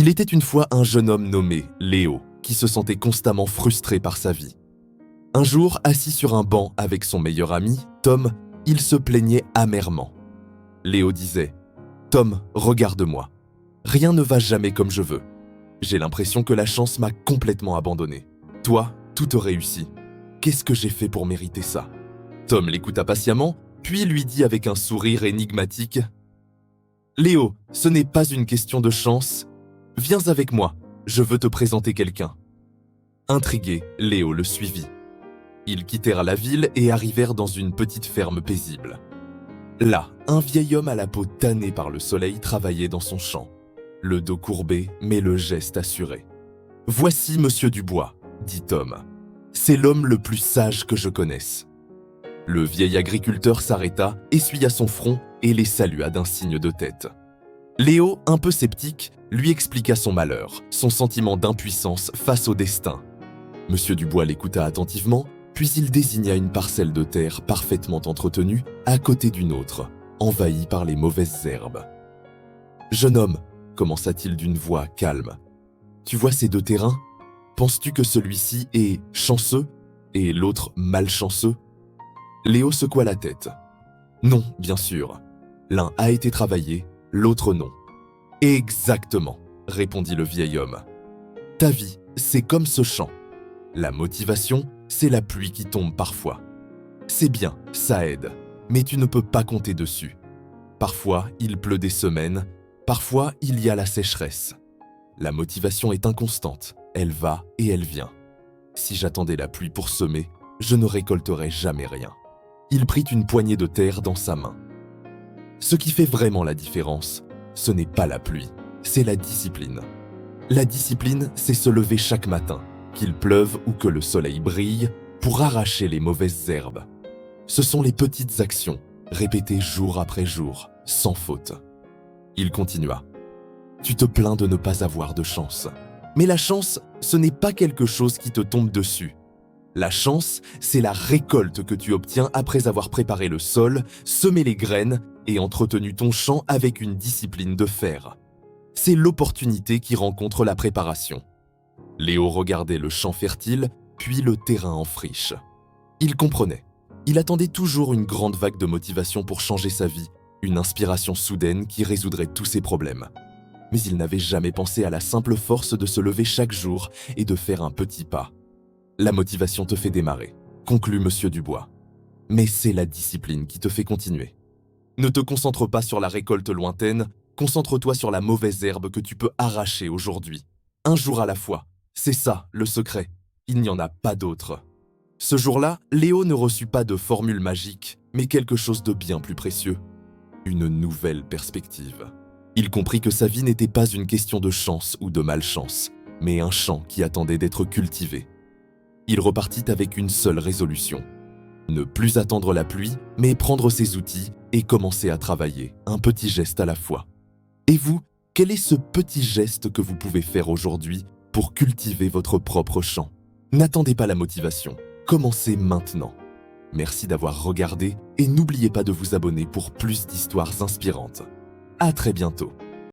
Il était une fois un jeune homme nommé Léo, qui se sentait constamment frustré par sa vie. Un jour, assis sur un banc avec son meilleur ami, Tom, il se plaignait amèrement. Léo disait « Tom, regarde-moi. Rien ne va jamais comme je veux. J'ai l'impression que la chance m'a complètement abandonné. Toi, tout te réussit. Qu'est-ce que j'ai fait pour mériter ça ?» Tom l'écouta patiemment, puis lui dit avec un sourire énigmatique « Léo, ce n'est pas une question de chance. Viens avec moi, je veux te présenter quelqu'un. » Intrigué, Léo le suivit. Ils quittèrent la ville et arrivèrent dans une petite ferme paisible. Là, un vieil homme à la peau tannée par le soleil travaillait dans son champ, le dos courbé mais le geste assuré. « Voici Monsieur Dubois, » dit Tom. « C'est l'homme le plus sage que je connaisse. » Le vieil agriculteur s'arrêta, essuya son front et les salua d'un signe de tête. Léo, un peu sceptique, lui expliqua son malheur, son sentiment d'impuissance face au destin. Monsieur Dubois l'écouta attentivement, puis il désigna une parcelle de terre parfaitement entretenue à côté d'une autre, envahie par les mauvaises herbes. « Jeune homme, » commença-t-il d'une voix calme, « tu vois ces deux terrains? Penses-tu que celui-ci est chanceux et l'autre malchanceux ?» Léo secoua la tête. « Non, bien sûr. L'un a été travaillé, l'autre non. »« Exactement, » répondit le vieil homme. « Ta vie, c'est comme ce champ. La motivation, c'est la pluie qui tombe parfois. C'est bien, ça aide, mais tu ne peux pas compter dessus. Parfois, il pleut des semaines, parfois, il y a la sécheresse. La motivation est inconstante, elle va et elle vient. Si j'attendais la pluie pour semer, je ne récolterais jamais rien. » Il prit une poignée de terre dans sa main. Ce qui fait vraiment la différence, ce n'est pas la pluie, c'est la discipline. La discipline, c'est se lever chaque matin, qu'il pleuve ou que le soleil brille, pour arracher les mauvaises herbes. Ce sont les petites actions, répétées jour après jour, sans faute. Il continua. « Tu te plains de ne pas avoir de chance. Mais la chance, ce n'est pas quelque chose qui te tombe dessus. La chance, c'est la récolte que tu obtiens après avoir préparé le sol, semé les graines et entretenu ton champ avec une discipline de fer. C'est l'opportunité qui rencontre la préparation. » Léo regardait le champ fertile, puis le terrain en friche. Il comprenait. Il attendait toujours une grande vague de motivation pour changer sa vie, une inspiration soudaine qui résoudrait tous ses problèmes. Mais il n'avait jamais pensé à la simple force de se lever chaque jour et de faire un petit pas. La motivation te fait démarrer, conclut Monsieur Dubois. Mais c'est la discipline qui te fait continuer. Ne te concentre pas sur la récolte lointaine, concentre-toi sur la mauvaise herbe que tu peux arracher aujourd'hui. Un jour à la fois, c'est ça le secret, il n'y en a pas d'autre. Ce jour-là, Léo ne reçut pas de formule magique, mais quelque chose de bien plus précieux. Une nouvelle perspective. Il comprit que sa vie n'était pas une question de chance ou de malchance, mais un champ qui attendait d'être cultivé. Il repartit avec une seule résolution. Ne plus attendre la pluie, mais prendre ses outils et commencer à travailler, un petit geste à la fois. Et vous, quel est ce petit geste que vous pouvez faire aujourd'hui pour cultiver votre propre champ? N'attendez pas la motivation, commencez maintenant. Merci d'avoir regardé et n'oubliez pas de vous abonner pour plus d'histoires inspirantes. À très bientôt.